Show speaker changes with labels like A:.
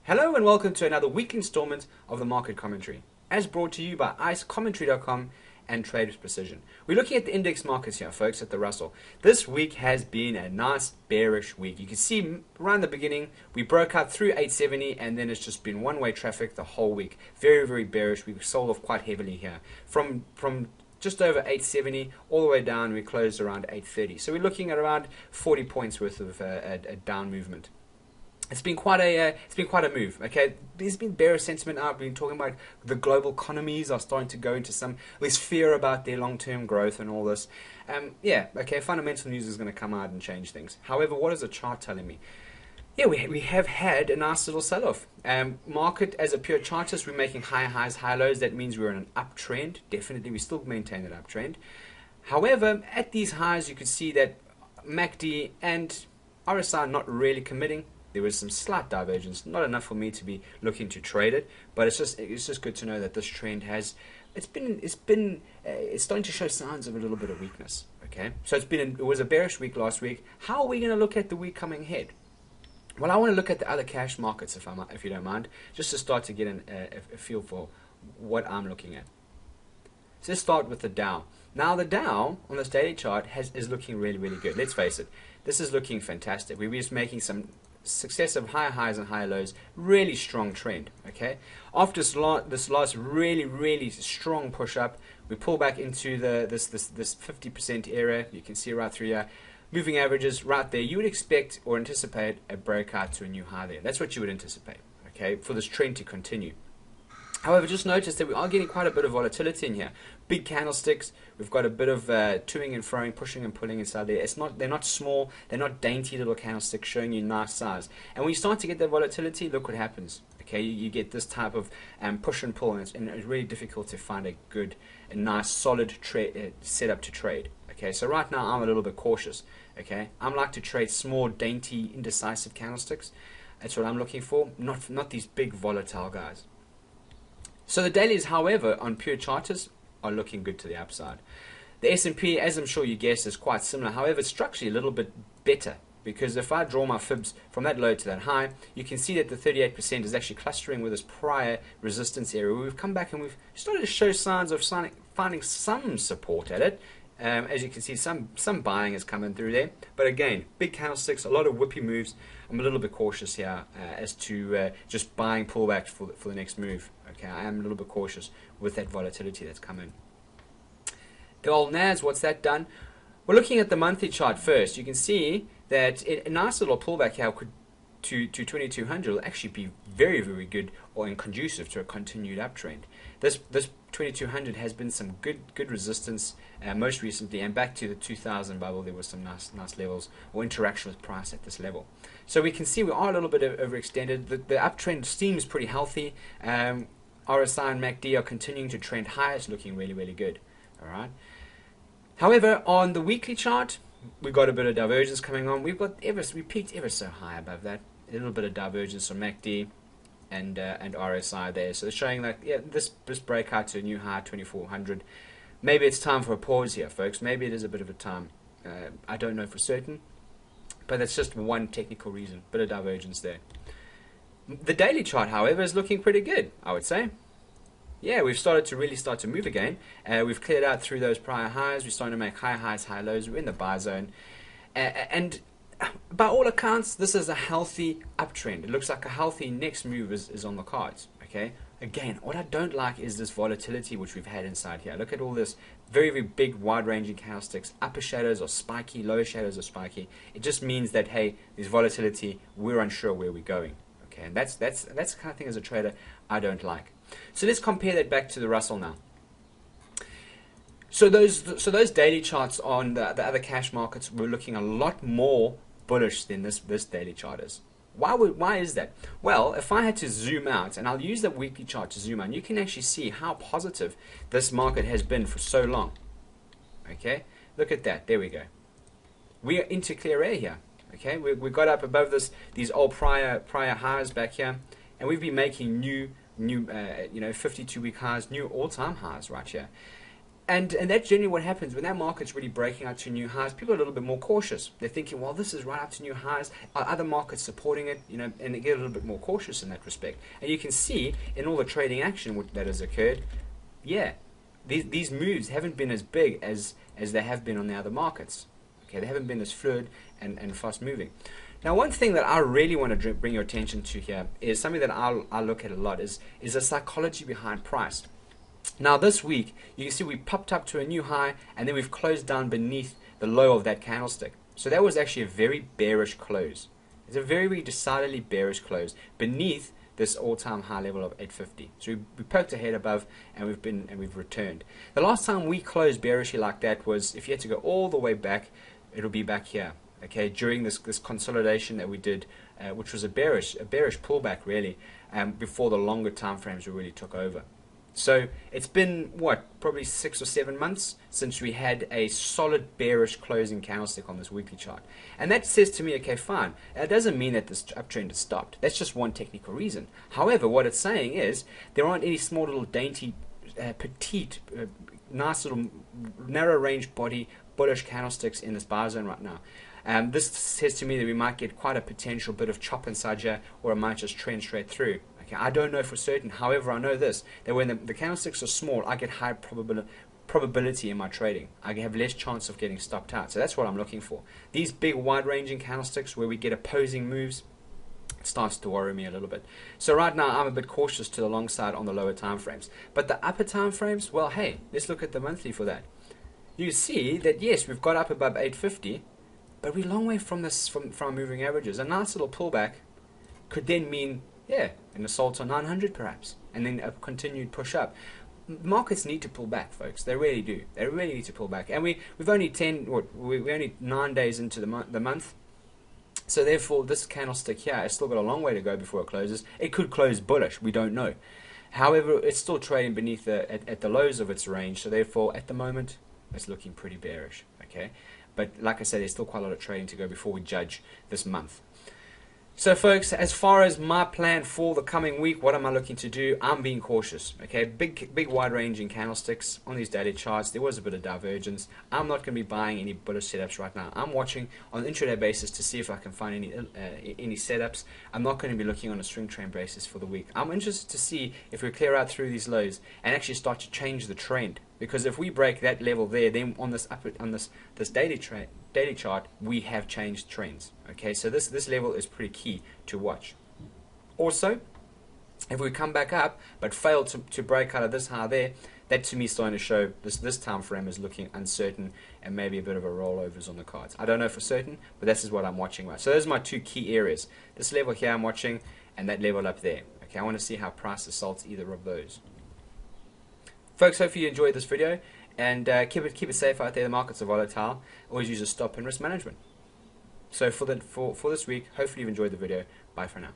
A: Hello and welcome to another weekly installment of the Market Commentary, as brought to you by Commentarty.com and Trade with Precision. We're looking at the index markets here, folks, at the Russell. This week has been a nice bearish week. You can see around the beginning, we broke out through 870 and then it's just been one-way traffic the whole week. Very, very bearish. We sold off quite heavily here. From just over 870 all the way down, we closed around 830. So we're looking at around 40 points worth of a down movement. It's been quite a move. Okay, there's been bearish sentiment out. We've been talking about the global economies are starting to go into some less fear about their long-term growth and all this. Yeah, okay, fundamental news is going to come out and change things. However, what is the chart telling me? Yeah, we have had a nice little sell-off. Market as a pure chartist, we're making high highs, high lows. That means we're in an uptrend. Definitely, we still maintain that uptrend. However, at these highs, you can see that MACD and RSI are not really committing. There was some slight divergence, not enough for me to be looking to trade it, but it's just good to know that this trend it's starting to show signs of a little bit of weakness. Okay, so it was a bearish week last week. How are we going to look at the week coming ahead? Well, I want to look at the other cash markets if you don't mind, just to start to get a feel for what I'm looking at. So let's start with the Dow. Now the Dow on this daily chart is looking really, really good. Let's face it, this is looking fantastic. We're just making some successive higher highs and higher lows, really strong trend. Okay, after this last really strong push up, we pull back into this 50% area. You can see right through here, moving averages right there. You would expect or anticipate a breakout to a new high there. That's what you would anticipate, okay, for this trend to continue. However, just notice that we are getting quite a bit of volatility in here. Big candlesticks. We've got a bit of toing and froing, pushing and pulling inside there. They're not small. They're not dainty little candlesticks showing you nice size. And when you start to get that volatility, look what happens. Okay, you get this type of push and pull, and it's really difficult to find a nice, solid setup to trade. Okay, so right now I'm a little bit cautious. Okay, I'm like to trade small, dainty, indecisive candlesticks. That's what I'm looking for. Not these big volatile guys. So the dailies, however, on pure charters are looking good to the upside. The S&P, as I'm sure you guessed, is quite similar. However, it's structurally a little bit better, because if I draw my fibs from that low to that high, you can see that the 38% is actually clustering with this prior resistance area. We've come back and we've started to show signs of finding some support at it. As you can see, some buying is coming through there. But again, big candlesticks, a lot of whippy moves. I'm a little bit cautious here as to just buying pullbacks for the next move. Okay, I am a little bit cautious with that volatility that's coming. The old NAS, what's that done? We're looking at the monthly chart first. You can see that a nice little pullback here to 2200 will actually be very, very good or conducive to a continued uptrend. This 2200 has been some good resistance most recently, and back to the 2000 bubble there was some nice levels or interaction with price at this level. So we can see we are a little bit overextended. The uptrend seems pretty healthy. RSI and MACD are continuing to trend higher. It's looking really good. All right. However, on the weekly chart, we've got a bit of divergence coming on. We peaked ever so high above that. A little bit of divergence from MACD and RSI there. So it's showing that, yeah, this breakout to a new high, 2400. Maybe it's time for a pause here, folks. Maybe it is a bit of a time. I don't know for certain, but that's just one technical reason. Bit of divergence there. The daily chart, however, is looking pretty good, I would say. Yeah, we've started to move again. We've cleared out through those prior highs. We're starting to make high highs, high lows. We're in the buy zone. And by all accounts, this is a healthy uptrend. It looks like a healthy next move is on the cards. Okay. Again, what I don't like is this volatility which we've had inside here. Look at all this very big, wide-ranging candlesticks. Upper shadows are spiky, lower shadows are spiky. It just means that, hey, there's volatility. We're unsure where we're going. Okay, and that's the kind of thing as a trader I don't like. So let's compare that back to the Russell now. So those daily charts on the other cash markets were looking a lot more bullish than this daily chart is. Why is that? Well, if I had to zoom out, and I'll use the weekly chart to zoom out, you can actually see how positive this market has been for so long. Okay, look at that. There we go. We are into clear air here. Okay, we got up above these old prior highs back here, and we've been making new 52-week highs, new all-time highs right here. And that's generally what happens when that market's really breaking out to new highs. People are a little bit more cautious. They're thinking, well, this is right up to new highs. Are other markets supporting it? You know, and they get a little bit more cautious in that respect. And you can see in all the trading action that has occurred, yeah, these moves haven't been as big as they have been on the other markets. Okay, they haven't been as fluid and fast moving. Now, one thing that I really want to bring your attention to here is something that I look at a lot is the psychology behind price. Now this week, you can see we popped up to a new high and then we've closed down beneath the low of that candlestick. So that was actually a very bearish close. It's a very, very decidedly bearish close beneath this all-time high level of 850. So we poked ahead above and we've returned. The last time we closed bearishly like that was, if you had to go all the way back, it'll be back here. Okay, during this consolidation that we did, which was a bearish pullback really, before the longer time frames really took over. So it's been, what, probably 6 or 7 months since we had a solid bearish closing candlestick on this weekly chart. And that says to me, okay, fine. That doesn't mean that this uptrend has stopped. That's just one technical reason. However, what it's saying is there aren't any small little dainty, petite, nice little narrow range body bullish candlesticks in this buy zone right now. This says to me that we might get quite a potential bit of chop inside here, or it might just trend straight through. Okay, I don't know for certain. However, I know this, that when the candlesticks are small, I get high probability in my trading. I have less chance of getting stopped out. So that's what I'm looking for. These big wide-ranging candlesticks where we get opposing moves, it starts to worry me a little bit. So right now, I'm a bit cautious to the long side on the lower time frames. But the upper time frames, well, hey, let's look at the monthly for that. You see that, yes, we've got up above 850, but we're a long way from this, from our moving averages. A nice little pullback could then mean, yeah, an assault on 900 perhaps, and then a continued push up. Markets need to pull back, folks. They really do. They really need to pull back. And we've only we're only 9 days into the month. So therefore, this candlestick here has still got a long way to go before it closes. It could close bullish. We don't know. However, it's still trading beneath at the lows of its range. So therefore, at the moment, it's looking pretty bearish. Okay. But like I said, there's still quite a lot of trading to go before we judge this month. So folks, as far as my plan for the coming week, what am I looking to do? I'm being cautious. Okay, big wide-ranging candlesticks on these daily charts. There was a bit of divergence. I'm not going to be buying any bullish setups right now. I'm watching on an intraday basis to see if I can find any setups. I'm not going to be looking on a swing trend basis for the week. I'm interested to see if we clear out through these lows and actually start to change the trend. Because if we break that level there, then on this daily chart, we have changed trends. Okay, so this level is pretty key to watch. Also, if we come back up but fail to break out of this high there, that to me is starting to show this time frame is looking uncertain and maybe a bit of a rollovers on the cards. I don't know for certain, but this is what I'm watching right. So those are my two key areas. This level here I'm watching, and that level up there. Okay, I want to see how price assaults either of those. Folks, hopefully you enjoyed this video, and keep it safe out there. The markets are volatile. Always use a stop and risk management. So for this week, hopefully you've enjoyed the video. Bye for now.